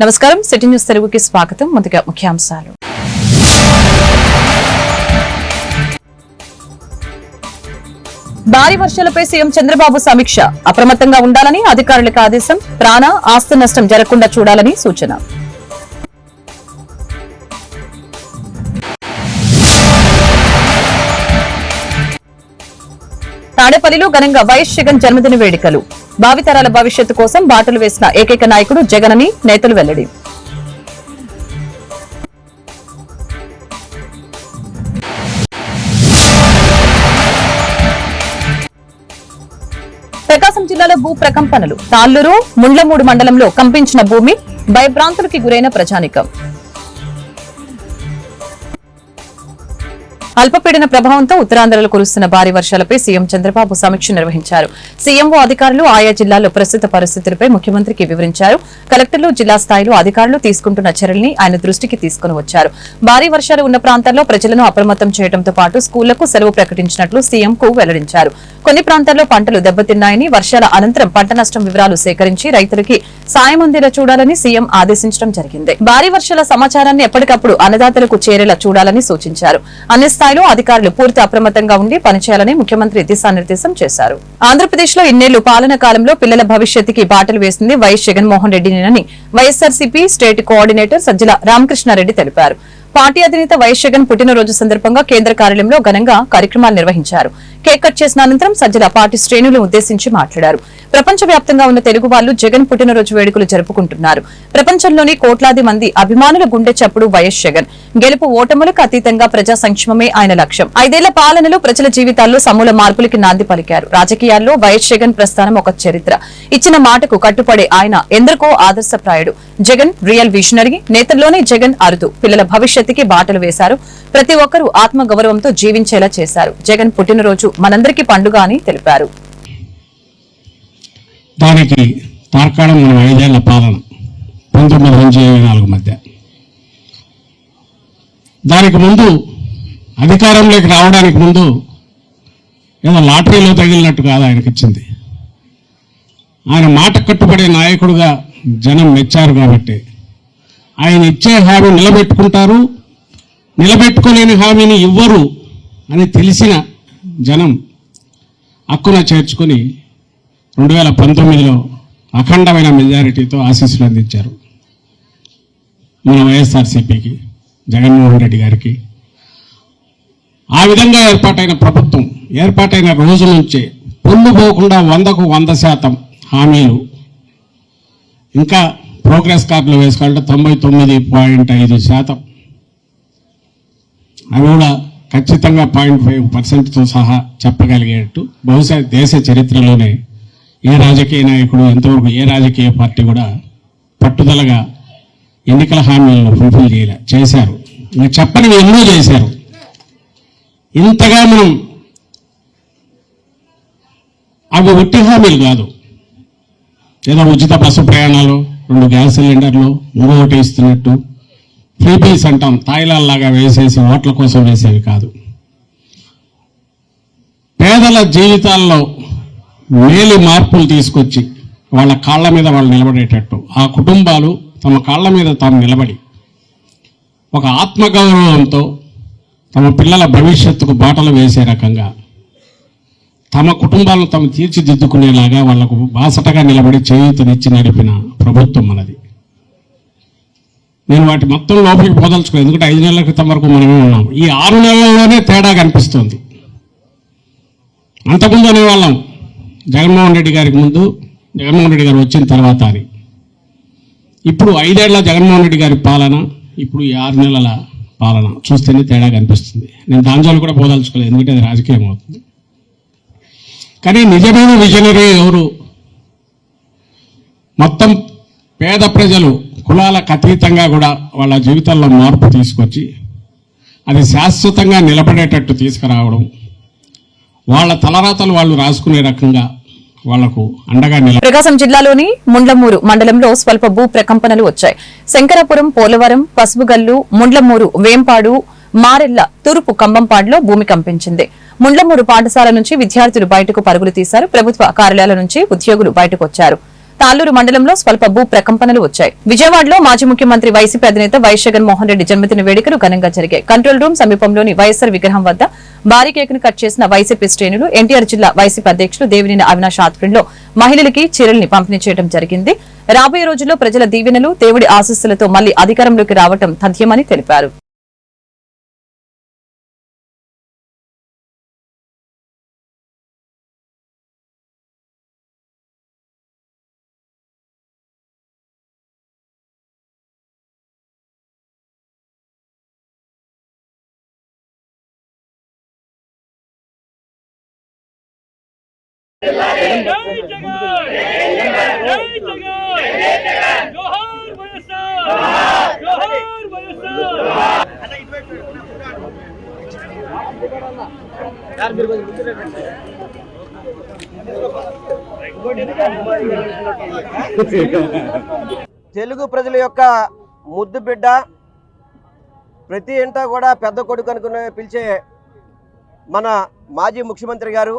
నమస్కారం, city news తెలుగుకి స్వాగతం. ముందుగా ముఖ్యాంశాలు. భారీ వర్షాలపై సీఎం చంద్రబాబు సమీక్ష. అప్రమత్తంగా ఉండాలని అధికారులకు ఆదేశం. ప్రాణ ఆస్తి నష్టం జరగకుండా చూడాలని సూచన. తాడేపల్లిలో ఘనంగా వైఎస్ జగన్ జన్మదిన వేడుకలు. భావితరాల భవిష్యత్తు కోసం బాటలు వేసిన ఏకైక నాయకుడు జగన్ అని నేతలు వెల్లడి. ప్రకాశం జిల్లాలో భూ ప్రకంపనలు. తాళ్లూరు, ముండ్లమూడు మండలంలో కంపించిన భూమి. భయభ్రాంతులకి గురైన ప్రజానికం. అల్పపీడన ప్రభావంతో ఉత్తరాంధ్రలో కురుస్తున్న భారీ వర్షాలపై సీఎం చంద్రబాబు సమీక్ష నిర్వహించారు. సీఎంఓ అధికారులు ఆయా జిల్లాల్లో ప్రస్తుత పరిస్థితులపై ముఖ్యమంత్రికి వివరించారు. కలెక్టర్లు, జిల్లా స్థాయిలో అధికారులు తీసుకుంటున్న చర్యల్ని ఆయన దృష్టికి తీసుకుని వచ్చారు. భారీ వర్షాలు ఉన్న ప్రాంతాల్లో ప్రజలను అప్రమత్తం చేయడంతో పాటు స్కూళ్లకు సెలవు ప్రకటించినట్లు సీఎంకు వెల్లడించారు. కొన్ని ప్రాంతాల్లో పంటలు దెబ్బతిన్నాయని, వర్షాల అనంతరం పంట నష్టం వివరాలు సేకరించి రైతులకి సాయం అందేలా చూడాలని సీఎం ఆదేశించడం జరిగింది. భారీ వర్షాల సమాచారాన్ని ఎప్పటికప్పుడు అన్నదాతలకు చేరేలా చూడాలని సూచించారు. అన్ని స్థాయిలో అధికారులు పూర్తి అప్రమత్తంగా ఉండి పనిచేయాలని ముఖ్యమంత్రి దిశానిర్దేశం చేశారు. ఆంధ్రప్రదేశ్ లో ఇన్నేళ్లు పాలన కాలంలో పిల్లల భవిష్యత్తుకి బాటలు వేసింది వైఎస్ జగన్మోహన్ రెడ్డినేనని వైఎస్ఆర్సీపీ స్టేట్ కోఆర్డినేటర్ సజ్జల రామకృష్ణారెడ్డి తెలిపారు. పార్టీ అధినేత వైఎస్ జగన్ పుట్టినరోజు సందర్భంగా కేంద్ర కార్యాలయంలో ఘనంగా కార్యక్రమాలు నిర్వహించారు. కేక్ కట్ చేసిన అనంతరం సజ్జల పార్టీ శ్రేణులను ఉద్దేశించి మాట్లాడారు. ప్రపంచ వ్యాప్తంగా ఉన్న తెలుగు వాళ్లు జగన్ పుట్టినరోజు వేడుకలు జరుపుకుంటున్నారు. ప్రపంచంలోని కోట్లాది మంది అభిమానుల గుండె చప్పుడు వైఎస్ జగన్. గెలుపు ఓటములకు అతీతంగా ప్రజా సంక్షేమమే ఆయన లక్ష్యం. 5 ఏళ్ల పాలనలో ప్రజల జీవితాల్లో సమూల మార్పులకి నాంది పలికారు. రాజకీయాల్లో వైఎస్ జగన్ ప్రస్థానం ఒక చరిత్ర. ఇచ్చిన మాటకు కట్టుబడే ఆయన ఎందరికో ఆదర్శప్రాయుడు. Jagan real visionary. నేతల్లోనే జగన్ అరుదు. పిల్లల భవిష్యత్తుకి బాటలు వేశారు. ప్రతి ఒక్కరూ ఆత్మగౌరవంతో జీవించేలా చేశారు. జగన్ పుట్టినరోజు మనందరికీ పండుగ అని తెలిపారు. దానికి తార్కాణం మనం 5 ఏళ్ల పాలన 19 నుంచి 24 మధ్య. దానికి ముందు అధికారంలోకి రావడానికి ముందు ఏదో లాటరీలో తగిలినట్టు కాదు ఆయనకి ఇచ్చింది. ఆయన మాట కట్టుబడే నాయకుడుగా జనం మెచ్చారు కాబట్టి ఆయన ఇచ్చే హామీ నిలబెట్టుకుంటారు, నిలబెట్టుకోలేని హామీని ఇవ్వరు అని తెలిసిన జనం హక్కున చేర్చుకొని 2019లో అఖండమైన మెజారిటీతో ఆశీస్సులు అందించారు మన వైఎస్ఆర్సీపీకి, జగన్మోహన్ రెడ్డి గారికి. ఆ విధంగా ఏర్పాటైన ప్రభుత్వం ఏర్పాటైన రోజు నుంచే పొల్లు పోకుండా 100కు 100% హామీలు, ఇంకా ప్రోగ్రెస్ కార్డులు వేసుకోవాలంటే 99.5%, అవి కూడా ఖచ్చితంగా 0.5%తో సహా చెప్పగలిగేట్టు బహుశా దేశ చరిత్రలోనే ఏ రాజకీయ నాయకుడు, ఎంతవరకు ఏ రాజకీయ పార్టీ కూడా పట్టుదలగా ఎన్నికల హామీలను ఫుల్ఫిల్ చేశారు. ఇంకా చెప్పనివి ఎన్నో చేశారు. ఇంతగా మనం అవి ఒట్టి హామీలు కాదు. ఏదో ఉచిత బస్సు ప్రయాణాలు, 2 గ్యాస్ సిలిండర్లు, ఇంకొకటి ఇస్తున్నట్టు ఫ్రీ బీస్ అంటాం, తాయిలాల్లాగా వేసేసి ఓట్ల కోసం వేసేవి కాదు. పేదల జీవితాల్లో మేలు మార్పులు తీసుకొచ్చి వాళ్ళ కాళ్ల మీద వాళ్ళు నిలబడేటట్టు, ఆ కుటుంబాలు తమ కాళ్ల మీద తాము నిలబడి ఒక ఆత్మగౌరవంతో తమ పిల్లల భవిష్యత్తుకు బాటలు వేసే రకంగా తమ కుటుంబాలను తాము తీర్చిదిద్దుకునేలాగా వాళ్లకు బాసటగా నిలబడి చేయూతనిచ్చి నడిపిన ప్రభుత్వం మనది. నేను వాటి మొత్తం లోపలికి పోదలుచుకోలేదు, ఎందుకంటే 5 నెలల క్రితం వరకు మనమే ఉన్నాం. ఈ 6 నెలల్లోనే తేడా కనిపిస్తుంది. అంతకుముందు అనేవాళ్ళం జగన్మోహన్ రెడ్డి గారికి ముందు, జగన్మోహన్ రెడ్డి గారు వచ్చిన తర్వాత అని. ఇప్పుడు 5 ఏళ్ల జగన్మోహన్ రెడ్డి గారి పాలన, ఇప్పుడు ఈ 6 నెలల పాలన చూస్తేనే తేడా కనిపిస్తుంది. నేను దాంజోలు కూడా పోదలుచుకోలేదు, ఎందుకంటే అది రాజకీయం అవుతుంది. కానీ నిజమైన విజనరీ ఎవరు? మొత్తం పేద ప్రజలు కులాలకు అతీతంగా కూడా వాళ్ళ జీవితాల్లో మార్పు తీసుకొచ్చి అది శాశ్వతంగా నిలబడేటట్టు తీసుకురావడం, వాళ్ళ తలరాతలు వాళ్ళు రాసుకునే రకంగా వాళ్లకు అండగా నిలబడి. ప్రకాశం జిల్లాలోని ముండ్లమూరు మండలంలో స్వల్ప భూ ప్రకంపనలు వచ్చాయి. శంకరాపురం, పోలవరం, పసుపుగల్లు, ముండ్లమూరు, వేంపాడు, మారెల్ల, తూర్పు కంబంపాడులో భూమి కంపించింది. ముండ్లమూరు పాఠశాల నుంచి విద్యార్థులు బయటకు పరుగులు తీశారు. ప్రభుత్వ కార్యాలయాల నుంచి ఉద్యోగులు బయటకు వచ్చారు. తాళ్లూరు మండలంలో స్వల్ప భూ ప్రకంపనలు వచ్చాయి. విజయవాడలో మాజీ ముఖ్యమంత్రి వైసీపీ అధినేత వైఎస్ జగన్మోహన్ రెడ్డి జన్మదిన వేడుకలు ఘనంగా జరిగాయి. కంట్రోల్ రూమ్ సమీపంలోని వైఎస్సార్ విగ్రహం వద్ద భారీ కేకును కట్ చేసిన వైసీపీ శ్రేణులు ఎన్టీఆర్ జిల్లా వైసీపీ అధ్యక్షులు దేవినేని అవినాష్ ఆధ్వర్యంలో మహిళలకి చీరల్ని పంపిణీ చేయడం జరిగింది. రాబోయే రోజుల్లో ప్రజల దీవెనలు, దేవుడి ఆశీస్సులతో మళ్లీ అధికారంలోకి రావడం తథ్యమని తెలిపారు. జై జగన్ జై జగన్ జోహార్ వైఎస్ఆర్ జోహార్ వైఎస్ఆర్ తెలుగు ప్రజల యొక్క ముద్దు బిడ్డ, ప్రతి ఇంటా కూడా పెద్ద కొడుకు అనుకునే పిలిచే మన మాజీ ముఖ్యమంత్రి గారు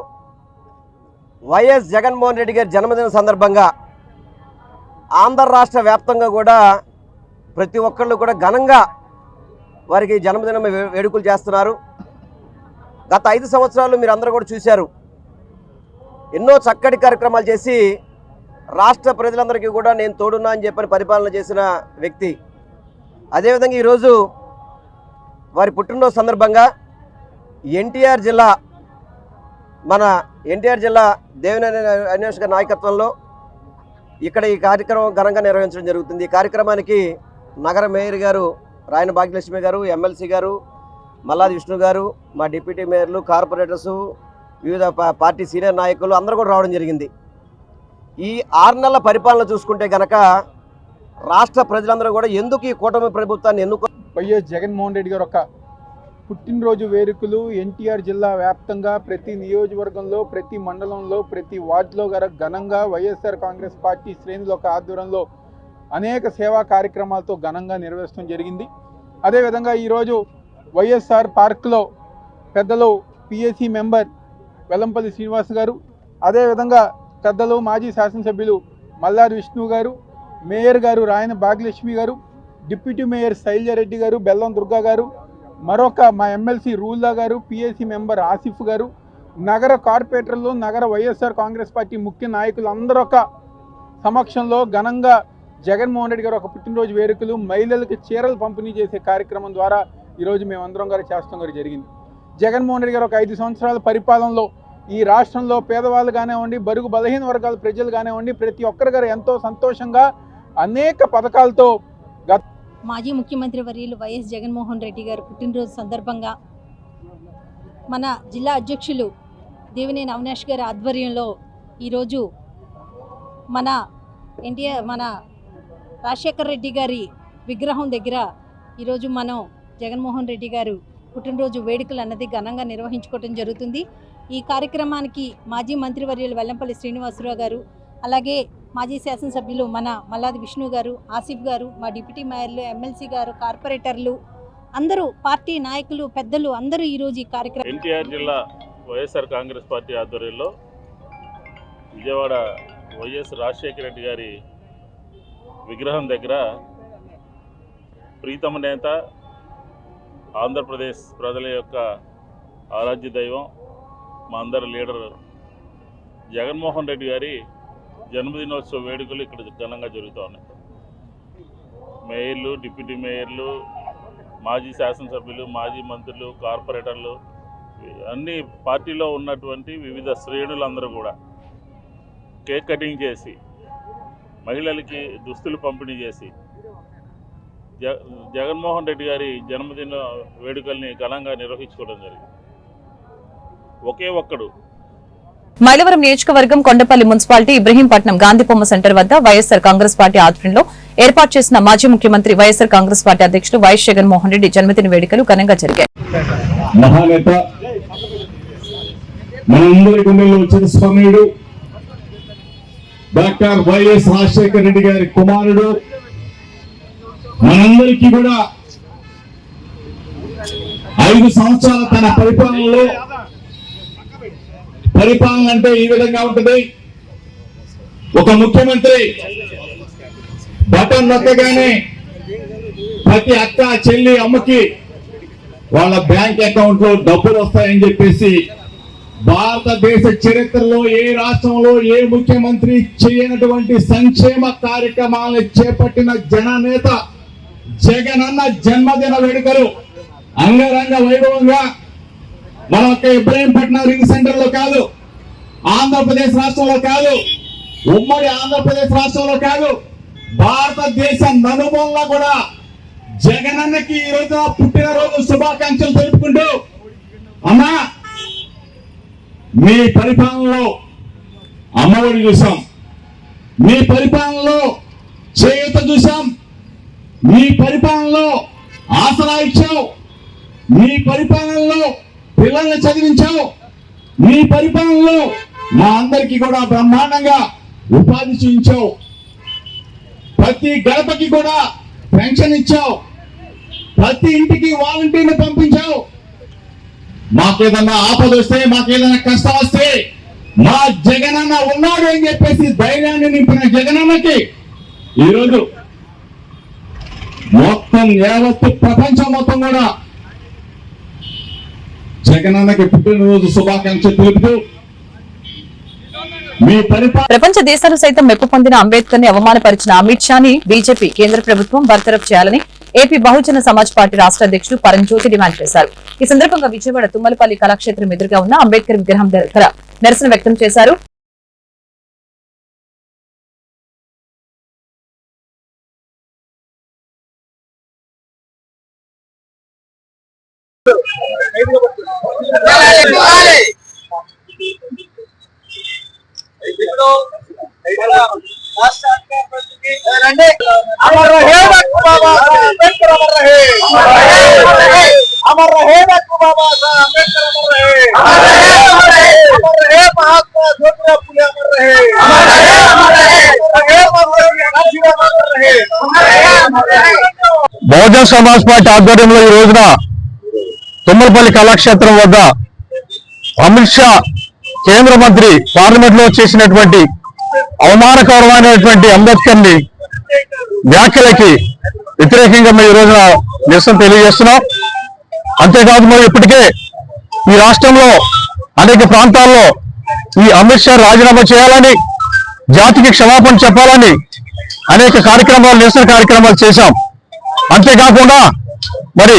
వైఎస్ జగన్మోహన్ రెడ్డి గారి జన్మదిన సందర్భంగా ఆంధ్ర రాష్ట్ర వ్యాప్తంగా కూడా ప్రతి ఒక్కళ్ళు కూడా ఘనంగా వారికి జన్మదిన వేడుకలు చేస్తున్నారు. గత 5 సంవత్సరాలు మీరు అందరూ కూడా చూశారు. ఎన్నో చక్కటి కార్యక్రమాలు చేసి రాష్ట్ర ప్రజలందరికీ కూడా నేను తోడున్నా అని చెప్పని పరిపాలన చేసిన వ్యక్తి. అదేవిధంగా ఈరోజు వారి పుట్టినరోజు సందర్భంగా ఎన్టీఆర్ జిల్లా దేవినేని అవినాష్ గారి నాయకత్వంలో ఇక్కడ ఈ కార్యక్రమం ఘనంగా నిర్వహించడం జరుగుతుంది. ఈ కార్యక్రమానికి నగర మేయర్ గారు రాయన భాగ్యలక్ష్మి గారు, ఎమ్మెల్సీ గారు మల్లాది విష్ణు గారు, మా డిప్యూటీ మేయర్లు, కార్పొరేటర్సు, వివిధ పార్టీ సీనియర్ నాయకులు అందరూ కూడా రావడం జరిగింది. ఈ 6 నెలల పరిపాలన చూసుకుంటే గనక రాష్ట్ర ప్రజలందరూ కూడా ఎందుకు ఈ కూటమి ప్రభుత్వాన్ని వైఎస్ జగన్మోహన్ రెడ్డి గారు ఒక పుట్టినరోజు వేడుకలు ఎన్టీఆర్ జిల్లా వ్యాప్తంగా ప్రతి నియోజకవర్గంలో, ప్రతి మండలంలో, ప్రతి వార్డులో ఘనంగా వైఎస్ఆర్ కాంగ్రెస్ పార్టీ శ్రేణుల యొక్క ఆధ్వర్యంలో అనేక సేవా కార్యక్రమాలతో ఘనంగా నిర్వహించడం జరిగింది. అదేవిధంగా ఈరోజు వైఎస్ఆర్ పార్క్లో పెద్దలు పిఎస్సి మెంబర్ వెల్లంపల్లి శ్రీనివాస్ గారు, అదేవిధంగా పెద్దలు మాజీ శాసనసభ్యులు మల్లాది విష్ణు గారు, మేయర్ గారు రాయన భాగ్యలక్ష్మి గారు, డిప్యూటీ మేయర్ శైలజారెడ్డి గారు, బెల్లం దుర్గా గారు, మరొక మా ఎమ్మెల్సీ రూల్లా గారు, పిఎస్సి మెంబర్ ఆసిఫ్ గారు, నగర కార్పొరేటర్లు, నగర వైఎస్ఆర్ కాంగ్రెస్ పార్టీ ముఖ్య నాయకులు అందరూ ఒక సమక్షంలో ఘనంగా జగన్మోహన్ రెడ్డి గారు ఒక పుట్టినరోజు వేడుకలు, మహిళలకు చీరలు పంపిణీ చేసే కార్యక్రమం ద్వారా ఈరోజు మేమందరం గారు చేస్తాం జరిగింది. జగన్మోహన్ రెడ్డి గారు ఒక 5 సంవత్సరాల పరిపాలనలో ఈ రాష్ట్రంలో పేదవాళ్ళు కానివ్వండి, బడుగు బలహీన వర్గాల ప్రజలు కానివ్వండి, ప్రతి ఒక్కరి గారు ఎంతో సంతోషంగా అనేక పథకాలతో మాజీ ముఖ్యమంత్రి వర్యులు వైఎస్ జగన్మోహన్ రెడ్డి గారు పుట్టినరోజు సందర్భంగా మన జిల్లా అధ్యక్షులు దేవినేని అవినాష్ గారి ఆధ్వర్యంలో ఈరోజు మన రాజశేఖర రెడ్డి గారి విగ్రహం దగ్గర ఈరోజు మనం జగన్మోహన్ రెడ్డి గారు పుట్టినరోజు వేడుకలు అన్నది ఘనంగా నిర్వహించుకోవడం జరుగుతుంది. ఈ కార్యక్రమానికి మాజీ మంత్రివర్యులు వెల్లంపల్లి శ్రీనివాసరావు గారు, అలాగే మాజీ శాసనసభ్యులు మన మల్లాది విష్ణు గారు, ఆసిఫ్ గారు, మా డిప్యూటీ మేయర్లు, ఎమ్మెల్సీ గారు, కార్పొరేటర్లు అందరూ, పార్టీ నాయకులు, పెద్దలు అందరూ ఈరోజు ఈ కార్యక్రమం ఎన్టీఆర్ జిల్లా వైఎస్ఆర్ కాంగ్రెస్ పార్టీ ఆధ్వర్యంలో విజయవాడ వైఎస్ రాజశేఖర రెడ్డి గారి విగ్రహం దగ్గర ప్రీతమ నేత, ఆంధ్రప్రదేశ్ ప్రజల యొక్క ఆరాధ్య దైవం, మా అందరి లీడర్ జగన్మోహన్ రెడ్డి గారి జన్మదినోత్సవ వేడుకలు ఇక్కడ ఘనంగా జరుగుతూ ఉన్నాయి. మేయర్లు, డిప్యూటీ మేయర్లు, మాజీ శాసనసభ్యులు, మాజీ మంత్రులు, కార్పొరేటర్లు, అన్ని పార్టీలో ఉన్నటువంటి వివిధ శ్రేణులందరూ కూడా కేక్ కటింగ్ చేసి, మహిళలకి దుస్తులు పంపిణీ చేసి జగన్మోహన్ రెడ్డి గారి జన్మదిన వేడుకల్ని ఘనంగా నిర్వహించుకోవడం జరిగింది. ఒకే ఒక్కడు మైలవరం నియోజకవర్గం కొండపల్లి మున్సిపాలిటీ ఇబ్రహీంపట్నం గాంధీబొమ్మ సెంటర్ వద్ద వైఎస్సార్ కాంగ్రెస్ పార్టీ ఆధ్వర్యంలో ఏర్పాటు చేసిన మాజీ ముఖ్యమంత్రి వైఎస్సార్ కాంగ్రెస్ పార్టీ అధ్యక్షుడు వైఎస్ జగన్మోహన్ రెడ్డి జన్మదిన వేడుకలు ఘనంగా జరిగాయి. మహానేత, మనందరి గుండెల్లో చిరస్మరణీయుడు డాక్టర్ వైఎస్ రాజశేఖర రెడ్డి గారి కుమారుడు, మనందరికీ కూడా 5 సంవత్సరాల తన పరిపాలనలో, పరిపాలన అంటే ఈ విధంగా ఉంటుంది. ఒక ముఖ్యమంత్రి బటన్ నొక్కగానే ప్రతి అక్క చెల్లి అమ్మకి వాళ్ళ బ్యాంక్ అకౌంట్ లో డబ్బులు వస్తాయని చెప్పేసి భారతదేశ చరిత్రలో ఏ రాష్ట్రంలో ఏ ముఖ్యమంత్రి చేయనటువంటి సంక్షేమ కార్యక్రమాలను చేపట్టిన జననేత జగనన్న జన్మదిన వేడుకలు అంగరంగ వైభవంగా మన ఒక్క ఇబ్రహీంపట్నం రింగ్ సెంటర్ లో కాదు, ఆంధ్రప్రదేశ్ రాష్ట్రంలో కాదు, ఉమ్మడి ఆంధ్రప్రదేశ్ రాష్ట్రంలో కాదు, భారతదేశ నలుమూలలా కూడా జగనన్నకి ఈ రోజున పుట్టినరోజు శుభాకాంక్షలు తెలుపుకుంటూ, అమ్మా మీ పరిపాలనలో అమ్మఒడి చూసాం, మీ పరిపాలనలో చేయూత చూసాం, మీ పరిపాలనలో ఆసరా ఇచ్చావు, మీ పరిపాలనలో పిల్లల్ని చదివించావు, మీ పరిపాలనలో మా అందరికీ కూడా బ్రహ్మాండంగా ఉపాధి చూపించావు, ప్రతి గడపకి కూడా పెన్షన్ ఇచ్చావు, ప్రతి ఇంటికి వాలంటీర్ని పంపించావు. మాకేదన్నా ఆపద వస్తే, మాకేదన్నా కష్టం వస్తే మా జగనన్న ఉన్నాడు అని చెప్పేసి ధైర్యాన్ని నింపిన జగనన్నకి ఈరోజు మొత్తం యావత్తు ప్రపంచం మొత్తం కూడా జగనన్నకి పుట్టినరోజు శుభాకాంక్షలు తెలుపుతూ మీ ప్రపంచ దేశాలు సైతం మెప్పు పొందిన అంబేద్కర్ ని అవమానపరిచిన అమిత్ షాని బీజేపీ కేంద్ర ప్రభుత్వం బర్తరఫ్ చేయాలని ఏపీ బహుజన సమాజ్ పార్టీ రాష్ట్ర అధ్యక్షుడు పరంజ్యోతి డిమాండ్ చేశారు. ఈ సందర్భంగా విజయవాడ తుమ్మలపల్లి కళాక్షేత్రం ఎదురుగా ఉన్న అంబేద్కర్ విగ్రహం దగ్గర నిరసన వ్యక్తం చేశారు. अमर रहे डॉक्टर बाबा साहब अम्बेडकर, अमर रहे, अमर रहे डॉक्टर बाबा साहब अम्बेडकर, अमर रहे, अमर रहे महात्मा ज्योतिराव फुले, अमर रहे, బహుజన సమాజ్ పార్టీ ఆధ్వర్యంలో ఈ రోజున తుమ్మలపల్లి కళాక్షేత్రం వద్ద అమిత్ షా కేంద్ర మంత్రి పార్లమెంట్ లో చేసినటువంటి అవమానకరమైనటువంటి అంబేద్కర్ ని వ్యాఖ్యలకి వ్యతిరేకంగా మేము ఈ రోజున నిరసన తెలియజేస్తున్నాం. అంతేకాదు మరి ఇప్పటికే ఈ రాష్ట్రంలో అనేక ప్రాంతాల్లో ఈ అమిత్ షా రాజీనామా చేయాలని, జాతికి క్షమాపణ చెప్పాలని అనేక కార్యక్రమాలు, నిరసన కార్యక్రమాలు చేశాం. అంతేకాకుండా మరి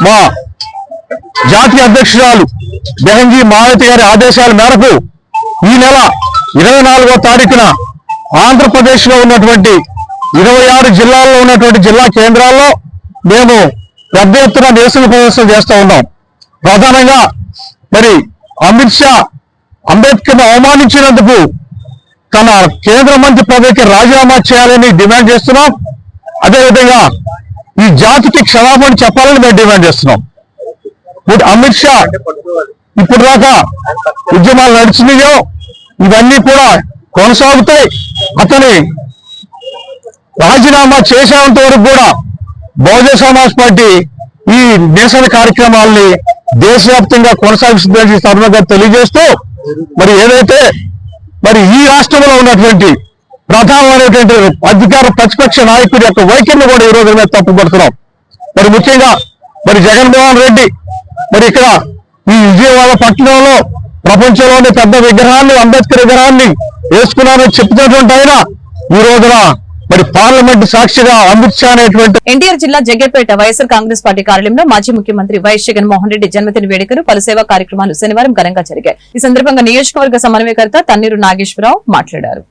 మా జాతీయ అధ్యక్షురాలు బెహంజీ మాయావతి గారి ఆదేశాల మేరకు ఈ నెల 24వ తారీఖున ఆంధ్రప్రదేశ్ లో ఉన్నటువంటి 26 జిల్లాల్లో ఉన్నటువంటి జిల్లా కేంద్రాల్లో మేము పెద్ద ఎత్తున నిరసన ప్రదర్శన చేస్తూ ఉన్నాం. ప్రధానంగా మరి అమిత్ షా అంబేద్కర్ ను అవమానించినందుకు తన కేంద్ర మంత్రి పదవికి రాజీనామా చేయాలని డిమాండ్ చేస్తున్నాం. అదేవిధంగా ఈ జాతికి క్షమాపణ చెప్పాలని మేము డిమాండ్ చేస్తున్నాం. ఇప్పుడు అమిత్ షా ఇప్పుడు దాకా ఉద్యమాలు నడిచినాయో ఇవన్నీ కూడా కొనసాగుతాయి. అతని రాజీనామా చేసేంత వరకు కూడా బహుజన సమాజ్ పార్టీ ఈ నిరసన కార్యక్రమాలని దేశవ్యాప్తంగా కొనసాగిస్తుందని సందర్భంగా తెలియజేస్తూ మరి ఏదైతే మరి ఈ రాష్ట్రంలో ఉన్నటువంటి ప్రధానమైనటువంటి అధికార ప్రతిపక్ష నాయకుడి యొక్క వైఖరిని కూడా ఈ రోజు మీద తప్పుపడుతున్నాం. మరి ముఖ్యంగా మరి జగన్మోహన్ రెడ్డి మరి ఇక్కడ ఈ విజయవాడ పట్టణంలో ప్రపంచంలోని పెద్ద విగ్రహాన్ని, అంబేద్కర్ విగ్రహాన్ని వేసుకున్నారని చెప్తున్నటువంటి ఆయన ఈ రోజున మరి పార్లమెంట్ సాక్షిగా అమిత్ షా అనేటువంటి ఎన్టీఆర్ జిల్లా జగ్గేపేట వైఎస్ఆర్ కాంగ్రెస్ పార్టీ కార్యాలయంలో మాజీ ముఖ్యమంత్రి వైఎస్ జగన్మోహన్ రెడ్డి జన్మదిన వేడుకలు, పలు సేవా కార్యక్రమాలు శనివారం ఘనంగా జరిగాయి. ఈ సందర్భంగా నియోజకవర్గ సమన్వయకర్త తన్నీరు నాగేశ్వరరావు మాట్లాడారు.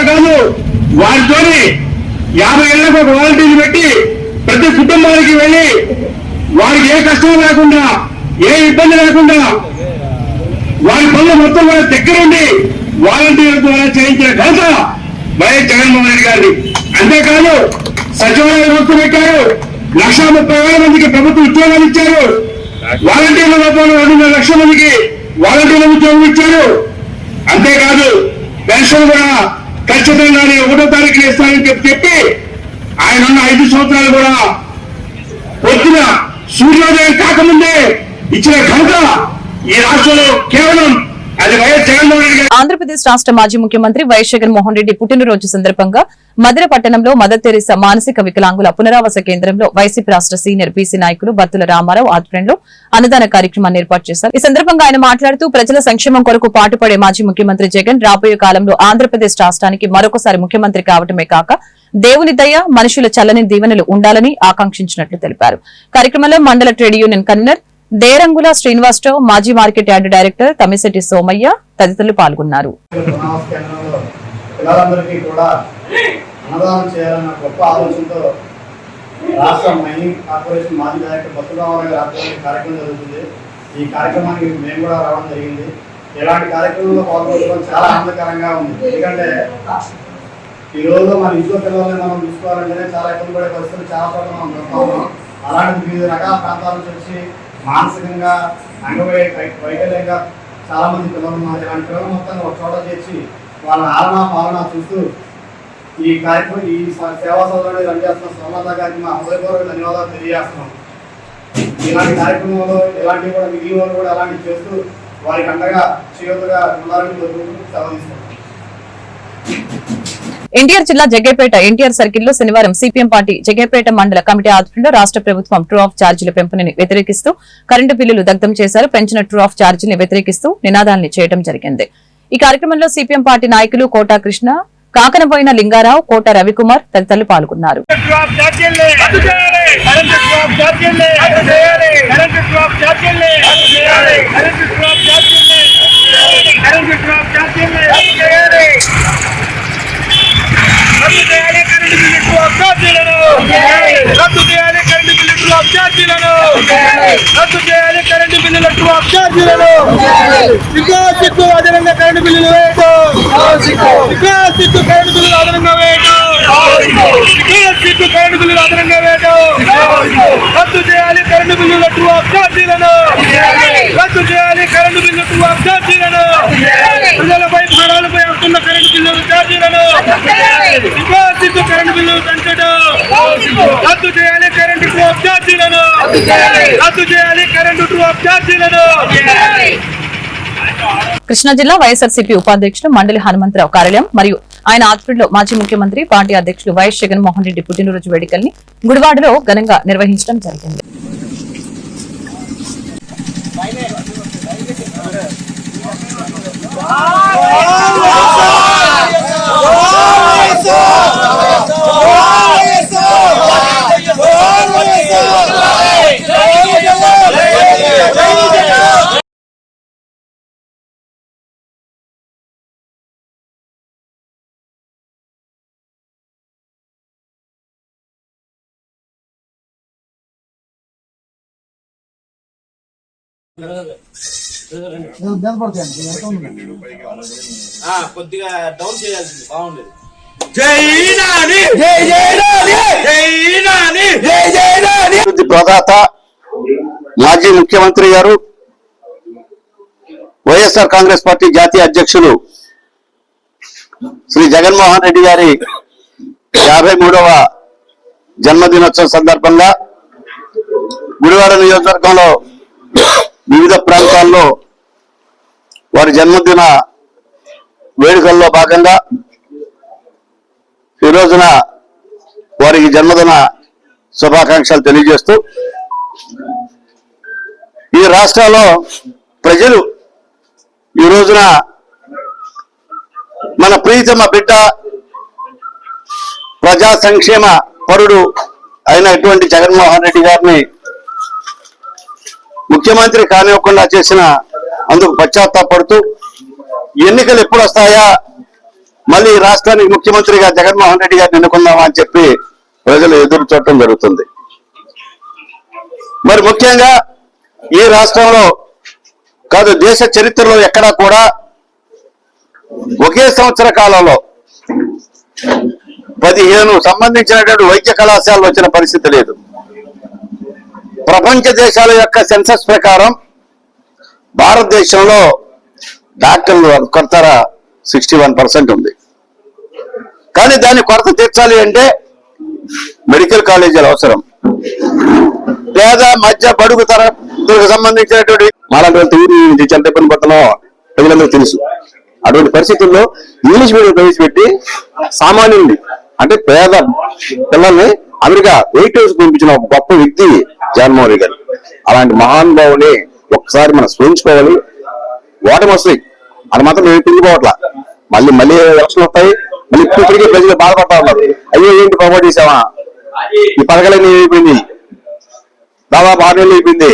కాదు, వారితో 50 ఏళ్లకు ఒక వాలంటీర్ పెట్టి ప్రతి కుటుంబానికి వెళ్ళి వారికి ఏ కష్టం లేకుండా, ఏ ఇబ్బంది లేకుండా వారి పనులు మొత్తం కూడా దగ్గరుండి వాలంటీర్ల ద్వారా చేయించిన ఘనత వైఎస్ జగన్మోహన్ రెడ్డి గారిని. అంతేకాదు సచివాలయ వ్యవస్థ పెట్టారు, 1,30,000 మందికి ప్రభుత్వ ఉద్యోగాలు ఇచ్చారు. వాలంటీర్ల రూపంలో 2.5 లక్షల మందికి వాలంటీర్ల ఉద్యోగం ఇచ్చారు. అంతేకాదు పెన్షన్ కూడా ఖచ్చితంగా 1వ తారీఖున ఇస్తానని చెప్పి ఆయన ఉన్న 5 సంవత్సరాలు కూడా పొద్దున సూర్యోదయం కాకముందే ఇచ్చిన ఘనత ఈ రాష్ట్రంలో కేవలం అది వైఎస్ జగన్మోహన్ రెడ్డి గారు. ఆంధ్రప్రదేశ్ రాష్ట్ర మాజీ ముఖ్యమంత్రి వైఎస్ జగన్మోహన్ రెడ్డి పుట్టినరోజు సందర్భంగా మధుర పట్టణంలో మదర్ తెరీసా మానసిక వికలాంగుల పునరావాస కేంద్రంలో వైసీపీ రాష్ట్ర సీనియర్ బీసీ నాయకులు బత్తుల రామారావు ఆధ్వర్యంలో అన్నదాన కార్యక్రమాన్ని ఏర్పాటు చేశారు. ఈ సందర్భంగా ఆయన మాట్లాడుతూ ప్రజల సంక్షేమం కొరకు పాటుపడే మాజీ ముఖ్యమంత్రి జగన్ రాబోయే కాలంలో ఆంధ్రప్రదేశ్ రాష్ట్రానికి మరొకసారి ముఖ్యమంత్రి కావటమే కాక దేవుని దయ మనుషుల చల్లని దీవెనలు ఉండాలని ఆకాంక్షించినట్లు తెలిపారు. కార్యక్రమంలో మండల trade union convener Derangula Srinivasa Rao, మాజీ market yard director Tamisetti Somaiah తదితరులు పాల్గొన్నారు. పిల్లలందరికీ కూడా అన్నదానం చేయాలన్న గొప్ప ఆలోచనతో రాష్ట్ర మైనింగ్ కార్పొరేషన్ మాజీ డైరెక్టర్ బతురామారావు గారి ఆధ్వర్యంలో కార్యక్రమం జరుగుతుంది. ఈ కార్యక్రమానికి మేము కూడా రావడం జరిగింది. ఇలాంటి కార్యక్రమంలో పాల్గొనడం చాలా ఆనందకరంగా ఉంది. ఎందుకంటే ఈ రోజు మన ఇంట్లో పిల్లల్ని మనం చూసుకోవాలంటేనే చాలా ఇబ్బంది పడే పరిస్థితులు చాలా చోట్ల మనం చూస్తా ఉన్నాం. అలాంటి వివిధ రకాల ప్రాంతాల నుంచి వచ్చి మానసికంగా వైకల్యంగా చాలా మంది పిల్లలు ఉన్నారు. ఇలాంటి పిల్లలు మొత్తాన్ని ఒక చోట చేర్చి వాళ్ళ ఆలనా పాలన చూస్తూ ఈ కార్యక్రమం ఈ సేవా సోదరుడు రన్ చేస్తున్న సోమలత గారికి మా హృదయపూర్వక ధన్యవాదాలు తెలియజేస్తున్నాం. ఇలాంటి కార్యక్రమంలో ఇలాంటివి కూడా మిగిలిన వాళ్ళు కూడా అలాంటివి చేస్తూ వారికి అండగా చేయూతగా ఉండాలని కోరుకుంటూ సెలవు తీసుకుంటాం. ఎన్టీఆర్ జిల్లా జగ్గైపేట ఎన్టీఆర్ సర్కిల్లో శనివారం సిపిఎం పార్టీ జగ్గైపేట మండల కమిటీ ఆధ్వర్యంలో రాష్ట్ర ప్రభుత్వం ట్రూ ఆఫ్ ఛార్జీల పెంపుని వ్యతిరేకిస్తూ కరెంటు బిల్లులు దగ్ధం చేశారు. పెంచిన ట్రూ ఆఫ్ ఛార్జీని వ్యతిరేకిస్తూ నినాదాలను చేయడం జరిగింది. ఈ కార్యక్రమంలో సిపిఎం పార్టీ నాయకులు కోటా కృష్ణ, కాకనబోయిన లింగారావు, కోట రవికుమార్ తదితరులు పాల్గొన్నారు. రద్దు చేయాలి కరెంటు బిల్లు ట్రూ ఆఫ్ ఛార్జీలను. రద్దు చేయాలి కరెంటు బిల్లుల ట్రూ ఆఫ్ ఛార్జీలను. సిగ్గు అదనంగా కరెంటు బిల్లులు వేయటం. సిగ్గు కరెంటు బిల్లులు అదనంగా వేయటం. సిగ్గు కరెంటు బిల్లులు అదనంగా వేయటం. రద్దు చేయాలి కరెంటు బిల్లుల ట్రూ ఆఫ్ ఛార్జీలను. రద్దు చేయాలి కరెంటు బిల్లు ట్రూ ఆఫ్ ఛార్జీలను. ప్రజలపై ప్రాణాలపై వస్తున్న కరెంటు బిల్లు ఛార్జీలను సిగ్గు కరెంటు బిల్లు పెంచడం. రద్దు చేయాలి కరెంటు ట్రూ ఆఫ్ ఛార్జీలను. రద్దు చేయాలి కరెంటు ట్రూ ఆఫ్ ఛార్జీలను. కృష్ణా జిల్లా వైఎస్ఆర్సీపీ ఉపాధ్యక్షుడు మండలి హనుమంతరావు కార్యాలయం మరియు ఆయన ఆధ్వర్యంలో మాజీ ముఖ్యమంత్రి పార్టీ అధ్యక్షులు వైఎస్ జగన్మోహన్ రెడ్డి పుట్టినరోజు వేడుకల్ని గుడివాడలో ఘనంగా నిర్వహించడం జరిగింది. కొద్దిగా డౌన్ చేయాల్సింది బాగుండేది. ప్రదాత మాజీ ముఖ్యమంత్రి గారు వైఎస్ఆర్ కాంగ్రెస్ పార్టీ జాతీయ అధ్యక్షులు శ్రీ జగన్మోహన్ రెడ్డి గారి 53వ జన్మదినోత్సవం సందర్భంగా గుడివాడ నియోజకవర్గంలో వివిధ ప్రాంతాల్లో వారి జన్మదిన వేడుకల్లో భాగంగా ఈ రోజున వారికి జన్మదిన శుభాకాంక్షలు తెలియజేస్తూ ఈ రాష్ట్రంలో ప్రజలు ఈ రోజున మన ప్రీతమ బిడ్డ ప్రజా సంక్షేమ పరుడు అయినటువంటి జగన్మోహన్ రెడ్డి గారిని ముఖ్యమంత్రి కానివ్వకుండా చేసిన అందుకు పశ్చాత్తాపడుతూ ఎన్నికలు ఎప్పుడు వస్తాయా, మళ్ళీ రాష్ట్రానికి ముఖ్యమంత్రిగా జగన్మోహన్ రెడ్డి గారిని ఎన్నుకుందామా అని చెప్పి ప్రజలు ఎదురు చూడటం జరుగుతుంది. మరి ముఖ్యంగా ఈ రాష్ట్రంలో కాదు దేశ చరిత్రలో ఎక్కడా కూడా ఒకే సంవత్సర కాలంలో 15 సంబంధించినటువంటి వైద్య కళాశాలలు వచ్చిన పరిస్థితి లేదు. ప్రపంచ దేశాల యొక్క సెన్సస్ ప్రకారం భారతదేశంలో డాక్టర్లు కొరత 61% ఉంది. కానీ దాని కొరత తీర్చాలి అంటే మెడికల్ కాలేజీలు అవసరం. పేద మధ్య బడుగు తరగతికి సంబంధించినటువంటి మాలాంటి ఊరి ఎంత ఇబ్బంది పడుతున్నామో ప్రజలందరూ తెలుసు. అటువంటి పరిస్థితుల్లో ఇంగ్లీష్ మీడియం ప్రవేశపెట్టి సామాన్యుల్ని అంటే పేద పిల్లల్ని అమెరికా 8 years పంపించిన ఒక గొప్ప వ్యక్తి జగన్మోహన్ రెడ్డి గారు. అలాంటి మహానుభావుని ఒక్కసారి మనం స్మరించుకోవాలి. ఓటమి వస్తాయి, అది మాత్రం మేము తిరిగిపోవట్లా. మళ్ళీ ఎలక్షన్ వస్తాయి, మళ్ళీ ఇప్పటికీ ప్రజలు బాధపడతా ఉన్నారు. అయ్యో ఏంటి ప్రమోట్ చేసామా, ఈ పథకాలన్నీ అయిపోయింది, దాదాపు 6 నెలలు అయిపోయింది.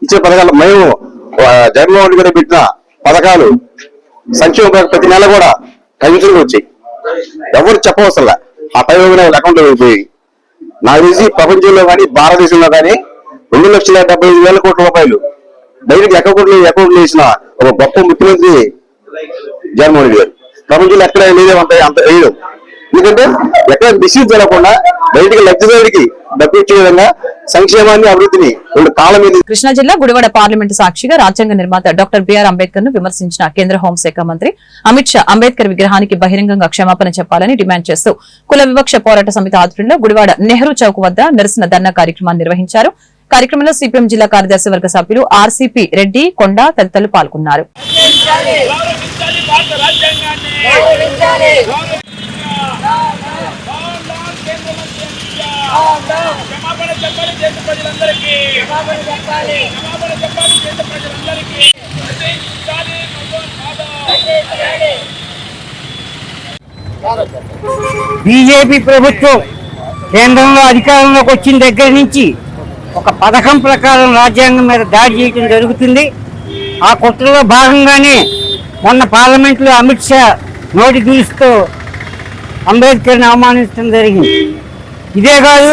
ఇచ్చే పథకాలు మేము జగన్మోహన్ రెడ్డి గారు పెట్టిన పథకాలు సంక్షేమ ప్రతి నెల కూడా కమిషన్కి వచ్చాయి. ఎవరు చెప్పవసరలా, ఆ 5,000 అకౌంట్లో అయిపోయి. నాకు తెలిసి ప్రపంచంలో కానీ భారతదేశంలో కానీ 2,75,000 కోట్ల రూపాయలు బయటకు అకౌంట్లు వేసిన ఒక గొప్ప ముఖ్యమంత్రి జగన్మోహన్ రెడ్డి గారు. ప్రపంచంలో ఎక్కడ లేదేమంటే అంత వేయడం. ఎందుకంటే ఎక్కడ మిస్యూజ్ జరగకుండా బయటికి లబ్ధిదారుడికి డబ్బు ఇచ్చే విధంగా సంక్షేమాన్ని అభివృద్ధిని రెండు కాళ్ళ మీద. కృష్ణా జిల్లా గుడివాడ పార్లమెంటు సాక్షిగా రాజ్యాంగ నిర్మాత డాక్టర్ బిఆర్ అంబేద్కర్ ను విమర్శించిన కేంద్ర హోంశాఖ మంత్రి అమిత్ షా అంబేద్కర్ విగ్రహానికి బహిరంగంగా క్షమాపణ చెప్పాలని డిమాండ్ చేస్తూ కుల వివక్ష పోరాట సమితి ఆధ్వర్యంలో గుడివాడ నెహ్రూ చౌక్ వద్ద నిరసన ధర్నా కార్యక్రమాన్ని నిర్వహించారు. కార్యక్రమంలో సిపిఎం జిల్లా కార్యదర్శి వర్గ సభ్యులు ఆర్సీపీ రెడ్డి, కొండ తదితరులు పాల్గొన్నారు. బీజేపీ ప్రభుత్వం కేంద్రంలో అధికారంలోకి వచ్చిన దగ్గర నుంచి ఒక పథకం ప్రకారం రాజ్యాంగం మీద దాడి చేయడం జరుగుతుంది. ఆ కుట్రలో భాగంగానే మొన్న పార్లమెంట్లో అమిత్ షా నోటి దూరిస్తూ అంబేద్కర్ని అవమానించడం జరిగింది. ఇదే కాదు,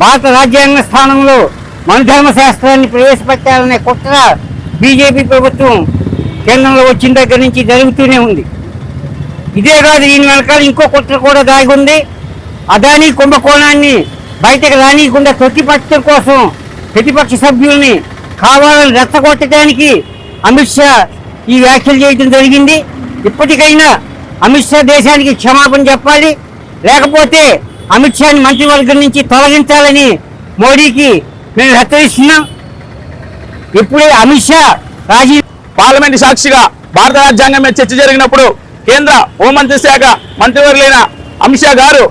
భారత రాజ్యాంగ స్థానంలో మనుధర్మ శాస్త్రాన్ని ప్రవేశపెట్టాలనే కుట్ర బీజేపీ ప్రభుత్వం కేంద్రంలో వచ్చిన దగ్గర నుంచి జరుగుతూనే ఉంది. ఇదే కాదు, దీని వెనకాల ఇంకో కుట్ర కూడా దాగి ఉంది. అదానీ కుంభకోణాన్ని బయటకు రానియకుండా తొక్కిపట్టడం కోసం ప్రతిపక్ష సభ్యుల్ని కావాలని రెచ్చగొట్టడానికి అమిత్ షా ఈ వ్యాఖ్యలు చేయడం జరిగింది. ఇప్పటికైనా అమిత్ షా దేశానికి క్షమాపణ చెప్పాలి, లేకపోతే అమిత్ షాని మంత్రివర్గం నుంచి తొలగించాలని మోడీకి మేము హెచ్చరిస్తున్నాం. ఇప్పుడే అమిత్ షా పార్లమెంటు సాక్షిగా భారత రాజ్యాంగం మీద చర్చ జరిగినప్పుడు కేంద్ర హోంమంత్రి శాఖ మంత్రివర్యులైన అమిత్ షా గారు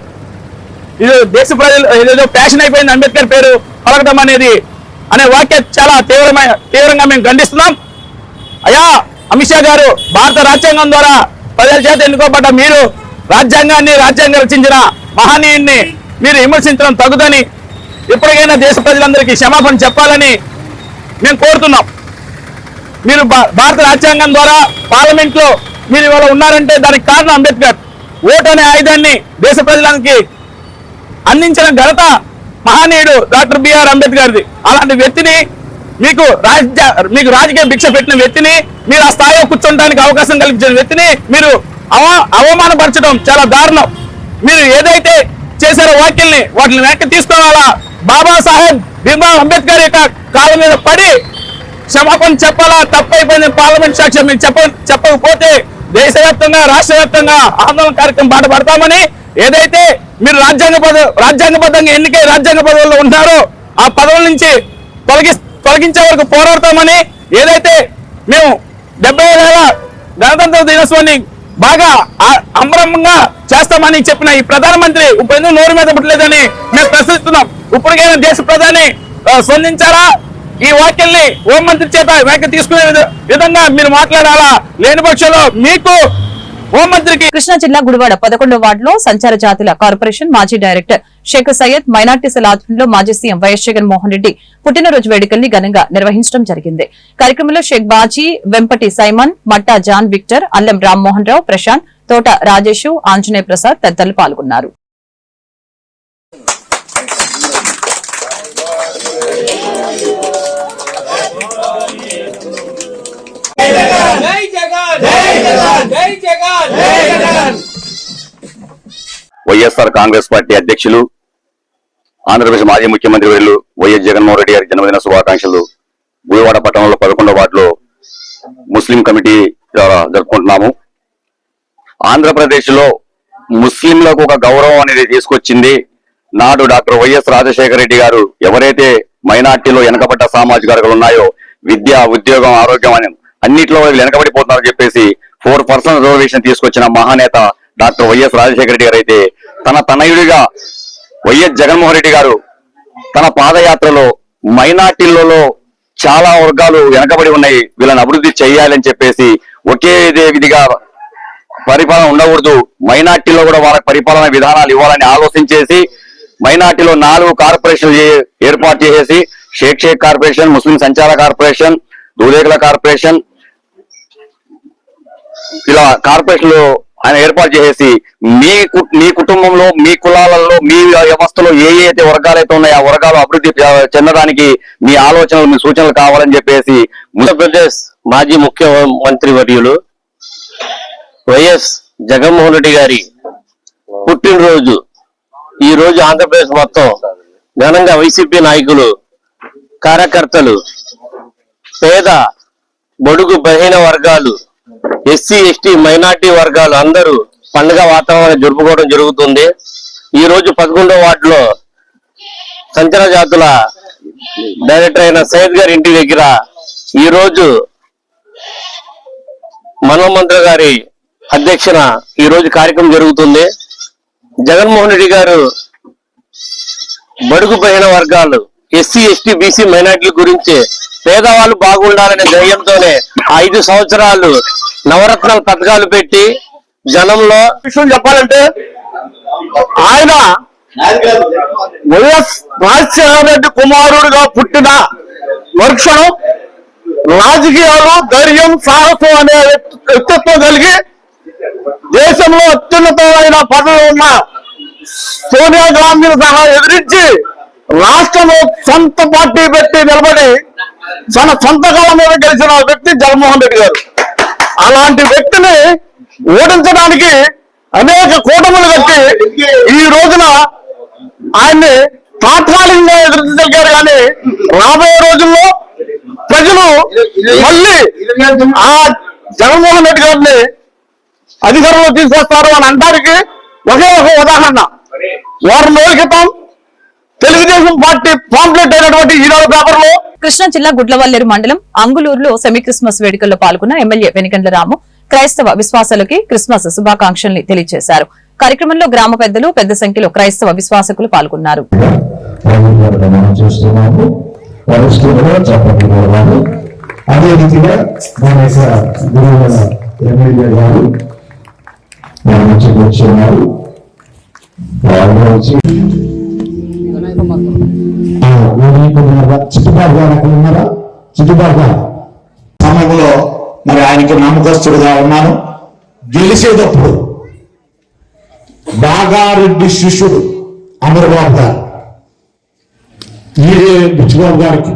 ఇది దేశ ప్రజలు ఏదో ప్యాషన్ అయిపోయింది అంబేద్కర్ పేరు పలకడం అనే వాక్యం చాలా తీవ్రంగా మేము ఖండిస్తున్నాం. అయ్యా అమిత్ షా గారు, భారత రాజ్యాంగం ద్వారా ప్రజల చేత ఎన్నుకోబడ్డ మీరు రాజ్యాంగం రచించిన మహనీయుడిని మీరు విమర్శించడం తగుదని ఎప్పటికైనా దేశ ప్రజలందరికీ క్షమాపణ చెప్పాలని మేము కోరుతున్నాం. మీరు భారత రాజ్యాంగం ద్వారా పార్లమెంట్ లో మీరు ఇవాళ ఉన్నారంటే దానికి కారణం అంబేద్కర్. ఓటు అనే ఆయుధాన్ని దేశ ప్రజలకి అందించిన ఘనత మహనీయుడు డాక్టర్ బిఆర్ అంబేద్కర్ది. అలాంటి వ్యక్తిని మీకు రాజకీయ భిక్ష పెట్టిన వ్యక్తిని, మీరు ఆ స్థాయిలో కూర్చోడానికి అవకాశం కల్పించిన వ్యక్తిని మీరు అవమానపరచడం చాలా దారుణం. మీరు ఏదైతే చేశారో వాటిని వెనక్కి తీసుకోవాలా. బాబాసాహెబ్ భీమ్రావ్ అంబేద్కర్ యొక్క కాళ్ళ మీద పడి క్షమాపణ చెప్పాలా. తప్పైపోయింది పార్లమెంట్ సాక్షి మీరు చెప్పకపోతే దేశవ్యాప్తంగా రాష్ట్ర వ్యాప్తంగా ఆందోళన కార్యక్రమం బాట పడతామని, ఏదైతే మీరు రాజ్యాంగబద్ధంగా ఎన్నికై రాజ్యాంగ పదవుల్లో ఉంటారో ఆ పదవుల నుంచి తొలగించే వరకు పోరాడతామని, ఏదైతే మేము 75 ఏళ్ల గణతంత్ర దినోత్సవాన్ని బాగా అంబరంగా చేస్తామని చెప్పిన ఈ ప్రధానమంత్రి ఇప్పుడు ఎందుకు నోరు మీద పుట్టలేదని మేము ప్రశ్నిస్తున్నాం. ఇప్పటికైనా దేశ ప్రధాని స్పందించారా? ఈ వాక్యాల్ని హోంమంత్రి చేత వ్యాఖ్య తీసుకునే విధంగా మీరు మాట్లాడాలా. లేని పక్షంలో మీకు హోంమంత్రికి. కృష్ణా జిల్లా గుడివాడ 11వ వార్డులో సంచార జాతుల కార్పొరేషన్ మాజీ director Sheikh Syed minority cell ఆధ్వర్యంలో మాజీ సీఎం వైఎస్ జగన్మోహన్ రెడ్డి పుట్టినరోజు వేడుకల్ని ఘనంగా నిర్వహించడం జరిగింది. కార్యక్రమంలో షేక్ బాజీ, వెంపటి సైమన్, మట్టా జాన్ విక్టర్, అల్లెం రామ్మోహన్ రావు, ప్రశాంత్, తోట రాజేష్, ఆంజనేయ ప్రసాద్ తదితరులు పాల్గొన్నారు. వైఎస్ఆర్ కాంగ్రెస్ పార్టీ అధ్యక్షులు ఆంధ్రప్రదేశ్ మాజీ ముఖ్యమంత్రి వర్యులు వైఎస్ జగన్మోహన్ రెడ్డి గారి జన్మదిన శుభాకాంక్షలు. గుడివాడ పట్టణంలో 11వ వార్డులో ముస్లిం కమిటీ ద్వారా జరుపుకుంటున్నాము. ఆంధ్రప్రదేశ్ లో ముస్లింలకు ఒక గౌరవం అనేది తీసుకొచ్చింది నాడు డాక్టర్ వైఎస్ రాజశేఖర రెడ్డి గారు. ఎవరైతే మైనార్టీలో వెనకబడ్డ సామాజిక వర్గాలు ఉన్నాయో విద్య, ఉద్యోగం, ఆరోగ్యం అని అన్నింటిలో వెనకబడిపోతున్నారని చెప్పేసి 4% రిజర్వేషన్ తీసుకొచ్చిన మహానేత డాక్టర్ వైఎస్ రాజశేఖర రెడ్డి గారు అయితే తన తనయుడిగా వైఎస్ జగన్మోహన్ రెడ్డి గారు తన పాదయాత్రలో మైనార్టీలలో చాలా వర్గాలు వెనకబడి ఉన్నాయి, వీళ్ళని అభివృద్ధి చేయాలని చెప్పేసి ఒకే విధిగా పరిపాలన ఉండకూడదు, మైనార్టీలో కూడా వాళ్ళకి పరిపాలన విధానాలు ఇవ్వాలని ఆలోచించేసి మైనార్టీలో 4 కార్పొరేషన్లు ఏర్పాటు చేసేసి షేక్ కార్పొరేషన్, ముస్లిం సంచార కార్పొరేషన్, దూదేకుల కార్పొరేషన్, ఇలా కార్పొరేషన్లు ఆయన ఏర్పాటు చేసేసి మీ కుటుంబంలో, మీ కులాలలో, మీ వ్యవస్థలో ఏ అయితే వర్గాలైతే ఉన్నాయో ఆ వర్గాలు అభివృద్ధి చెందడానికి మీ ఆలోచనలు, మీ సూచనలు కావాలని చెప్పేసి ఆంధ్రప్రదేశ్ మాజీ ముఖ్యమంత్రి వర్యులు వైఎస్ జగన్మోహన్ రెడ్డి గారి పుట్టినరోజు ఈ రోజు ఆంధ్రప్రదేశ్ మొత్తం ఘనంగా వైసీపీ నాయకులు, కార్యకర్తలు, పేద బడుగు బలహీన వర్గాలు, ఎస్సీ ఎస్టీ మైనార్టీ వర్గాలు అందరూ పండుగ వాతావరణం జరుపుకోవడం జరుగుతుంది. ఈ రోజు 11వ వార్డులో సంచార జాతుల డైరెక్టర్ అయిన సయ్యద్ గారి ఇంటి దగ్గర ఈ రోజు మనోమంత్రి గారి అధ్యక్షన ఈ రోజు కార్యక్రమం జరుగుతుంది. జగన్మోహన్ రెడ్డి గారు బడుగు బలహీన వర్గాలు, ఎస్సీ ఎస్టీ బీసీ మైనార్టీల గురించి పేదవాళ్ళు బాగుండాలనే ధైర్యంతోనే 5 సంవత్సరాలు నవరత్నాల పథకాలు పెట్టి జనంలో విషయం చెప్పాలంటే ఆయన వైఎస్ రాజశేఖర రెడ్డి కుమారుడుగా పుట్టిన మరుక్షణం రాజకీయాలు, ధైర్యం, సాహసం అనే వ్యక్తిత్వం కలిగి దేశంలో అత్యున్నతమైన పదవి ఉన్న సోనియా గాంధీని సహా ఎదిరించి రాష్ట్రంలో సొంత పార్టీ పెట్టి నిలబడి తన సొంత కాలం మీద గెలిచిన వ్యక్తి జగన్మోహన్ రెడ్డి గారు. అలాంటి వ్యక్తిని ఓడించడానికి అనేక కూటములు కట్టి ఈ రోజున ఆయన్ని తాత్కాలికంగా ఎదుర్కొగలిగారు. కానీ రాబోయే రోజుల్లో ప్రజలు మళ్ళీ ఆ జగన్మోహన్ రెడ్డి గారిని అధికారంలో తీసుకొస్తారు అని అనడానికి ఒకే ఒక ఉదాహరణ, వారం రోజుల క్రితం తెలుగుదేశం పార్టీ పాంప్లెట్ అయినటువంటి ఈనాడు పేపర్లో కృష్ణా జిల్లా గుడ్లవల్లేరు మండలం అంగులూరులో సెమీ క్రిస్మస్ వేడుకల్లో పాల్గొన్న ఎమ్మెల్యే వెనిగండ్ల రాము క్రైస్తవ విశ్వాసాలకి క్రిస్మస్ శుభాకాంక్షల్ని తెలియజేశారు. కార్యక్రమంలో గ్రామ పెద్దలు, పెద్ద సంఖ్యలో క్రైస్తవ విశ్వాసకులు పాల్గొన్నారు. అదే రీతిగా మన ఎమ్మెల్యే గారు ఉన్నారు. చుట్టుపక్కల సమయంలో మరి ఆయనకి నమ్మకస్తుడుగా ఉన్నాను. గెలిచేటప్పుడు బాగారెడ్డి శిష్యుడు అమర్బాబు గారు, ఈడే బుచ్చిబాబు గారికి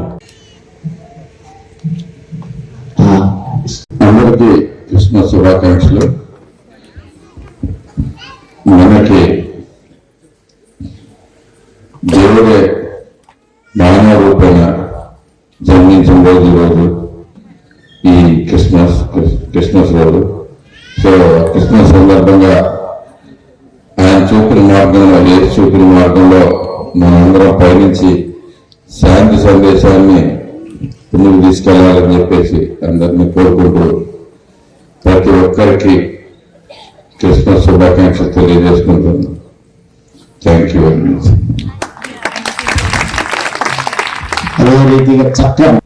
అందరికీ క్రిస్మస్ శుభాకాంక్షలు. మనకి దేవుడే మానవ రూపేణ జన్మించిన రోజు ఈ క్రిస్మస్ రోజు. సో క్రిస్మస్ సందర్భంగా ఆయన చూపిన మార్గంలో, యేసు చూపిన మార్గంలో మనందరం పయనించి శాంతి సందేశాన్ని ముందుకు తీసుకెళ్లాలని చెప్పేసి అందరినీ కోరుకుంటూ ప్రతి ఒక్కరికి క్రిస్మస్ శుభాకాంక్షలు తెలియజేసుకుంటున్నాను. Thank you very much.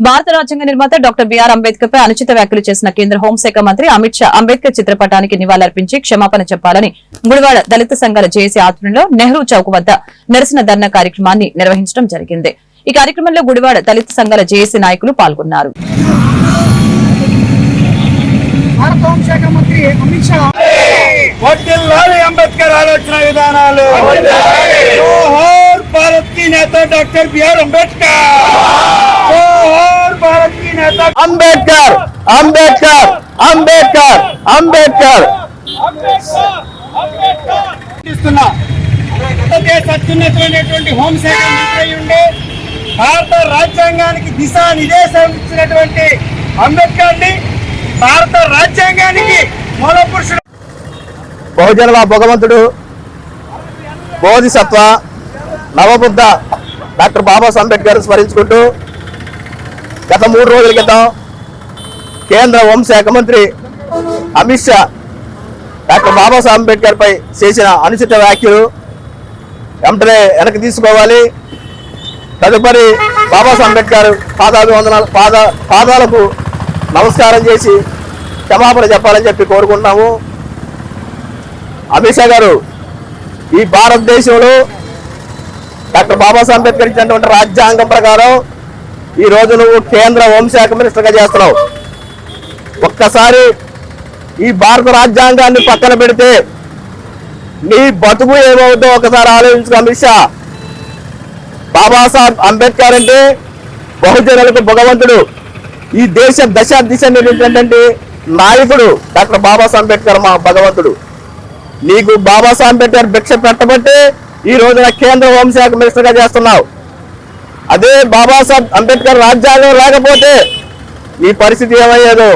భారత రాజ్యాంగ నిర్మాత డాక్టర్ బిఆర్ అంబేద్కర్ పై అనుచిత వ్యాఖ్యలు చేసిన కేంద్ర హోంశాఖ మంత్రి అమిత్ షా అంబేద్కర్ చిత్రపటానికి నివాళులర్పించి క్షమాపణ చెప్పాలని గుడివాడ దళిత సంఘాల జేఏసీ ఆధ్వర్యంలో నెహ్రూ చౌక్ వద్ద నిరసన ధర్నా కార్యక్రమాన్ని నిర్వహించడం జరిగింది. ఈ కార్యక్రమంలో గుడివాడ దళిత సంఘాల జేఏసీ నాయకులు పాల్గొన్నారు. భారత హోంశాఖ మంత్రి అమిత్ షా అంబేద్కర్ ఆలోచన విధానాలు, భారత్ की नेता डॉक्टर बीआर अम्बेडकर, भारत की नेता अंबेडकर अंबेडकर अंबेडकर अंबेडकर భారతదేశ అత్యున్నతమైనటువంటి హోంశాఖ మంత్రి అయి ఉండే భారత రాజ్యాంగానికి దిశానిర్దేశం ఇచ్చినటువంటి అంబేద్కర్ని భారత రాజ్యాంగానికి మూల పురుషుడు, బహుజనుల భగవంతుడు, బోధిసత్వ నవబుద్ధ డాక్టర్ బాబాసాహెబ్ అంబేద్కర్ స్మరించుకుంటూ గత 3 రోజుల క్రితం కేంద్ర హోంశాఖ మంత్రి అమిత్ షా డాక్టర్ బాబాసాహెబ్ అంబేద్కర్ పై చేసిన అనుచిత వ్యాఖ్యలు వెంటనే వెనక్కి తీసుకోవాలి. తదుపరి బాబాసాహెబ్ అంబేద్కర్ పాదాలకు నమస్కారం చేసి క్షమాపణ చెప్పాలని చెప్పి కోరుకుంటున్నాము. అమిత్ షా గారు, ఈ భారతదేశంలో డాక్టర్ బాబాసాహెబ్ అంబేద్కర్ ఇచ్చినటువంటి రాజ్యాంగం ప్రకారం ఈ రోజు నువ్వు కేంద్ర హోంశాఖ మినిస్టర్గా చేస్తున్నావు. ఒక్కసారి ఈ భారత రాజ్యాంగాన్ని పక్కన పెడితే నీ బతుకు ఏమవుతుందో ఒకసారి ఆలోచించుకో అమిత్ షా. బాబాసాహెబ్ అంబేద్కర్ అంటే బహుజనులకు భగవంతుడు, ఈ దేశ దశ దిశ నిర్ణయించినటువంటి నాయకుడు డాక్టర్ బాబాసాహెబ్ అంబేద్కర్ మా భగవంతుడు. నీకు బాబాసాహెబ్ అంబేద్కర్ భిక్ష పెట్టబట్టి ఈ రోజున కేంద్ర హోంశాఖ మినిస్టర్గా చేస్తున్నావు. అదే బాబాసాహెబ్ అంబేద్కర్ రాజ్యాంగం లేకపోతే నీ పరిస్థితి ఏమయ్యేదో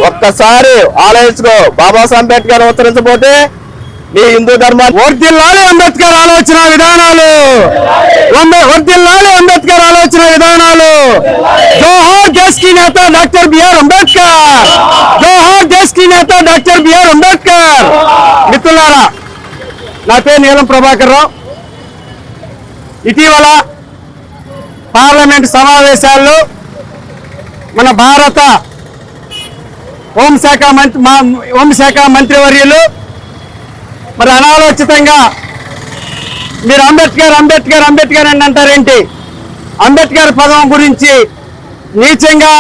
ఒక్కసారి ఆలోచించుకో. బాబాసాహెబ్ అంబేద్కర్ ఉత్తరించబోతే నీ హిందూ ధర్మాన్ని వర్ధిల్లాలి అంబేద్కర్ ఆలోచన విధానాలు, వర్ధిల్లాలి అంబేద్కర్ ఆలోచన విధానాలు. జోహార్ దేశ్ కి నేత డాక్టర్ బిఆర్ అంబేద్కర్, జోహార్ దేశ్ కి నేత డాక్టర్ బిఆర్ అంబేద్కర్. మిత్రులారా, నా పేరు నీలం ప్రభాకర్ రావు. ఇటీవల పార్లమెంట్ సమావేశాల్లో మన భారత హోంశాఖ మంత్రివర్యులు మరి అనాలోచితంగా మీరు అంబేద్కర్ అంబేద్కర్ అంబేద్కర్ అని అంటారేంటి? అంబేద్కర్ పదం గురించి నీచంగా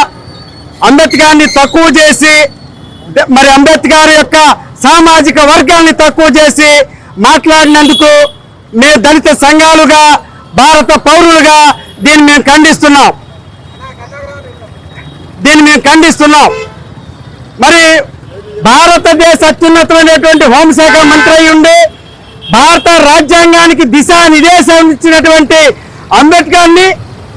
అంబేద్కర్ని తక్కువ చేసి, మరి అంబేద్కర్ యొక్క సామాజిక వర్గాన్ని తక్కువ చేసి మాట్లాడినందుకు మేము దళిత సంఘాలుగా, భారత పౌరులుగా దీన్ని మేము ఖండిస్తున్నాం. మరి భారతదేశ అత్యున్నతమైనటువంటి హోంశాఖ మంత్రి అయి ఉండి భారత రాజ్యాంగానికి దిశానిర్దేశం ఇచ్చినటువంటి అంబేద్కర్ని,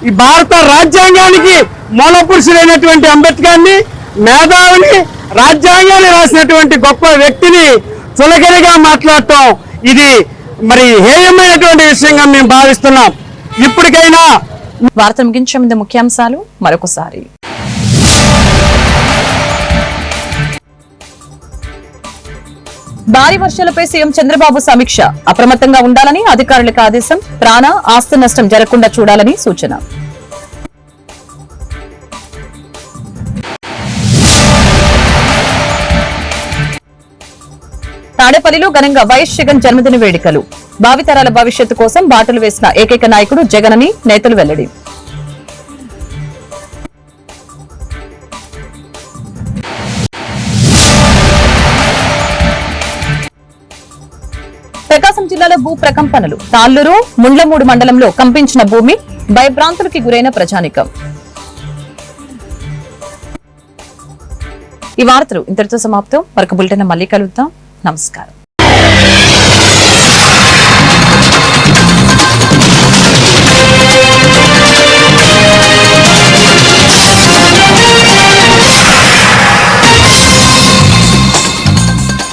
ఈ భారత రాజ్యాంగానికి మూల పురుషుడైనటువంటి అంబేద్కర్ని, మేధావిని, రాజ్యాంగాన్ని రాసినటువంటి గొప్ప వ్యక్తిని చులకనగా మాట్లాడటం ఇది మరి హేయమైనటువంటి విషయంగా మేము భావిస్తున్నాం. ఇప్పటికైనా వార్త ముగించే ముందు ముఖ్యాంశాలు మరొకసారి. భారీ వర్షాలపై సీఎం చంద్రబాబు సమీక్ష. అప్రమత్తంగా ఉండాలని అధికారులకు ఆదేశం. ప్రాణ ఆస్తి నష్టం జరగకుండా చూడాలని సూచన. తాడేపల్లిలో ఘనంగా వైఎస్ జగన్ జన్మదిన వేడుకలు. భావితరాల భవిష్యత్తు కోసం బాటలు వేసిన ఏకైక నాయకుడు జగన్ అని నేతలు వెల్లడి. ప్రకాశం జిల్లాలో భూ ప్రకంపనలు. తాళ్లూరు, ముండ్లమూడు మండలంలో కంపించిన భూమి. భయభ్రాంతులకి గురైన ప్రజానికం. ఈ వార్తలు ఇంతటితో సమాప్తం. మరొక బులెటిన్ మళ్ళీ కలుద్దాం. నమస్కారం.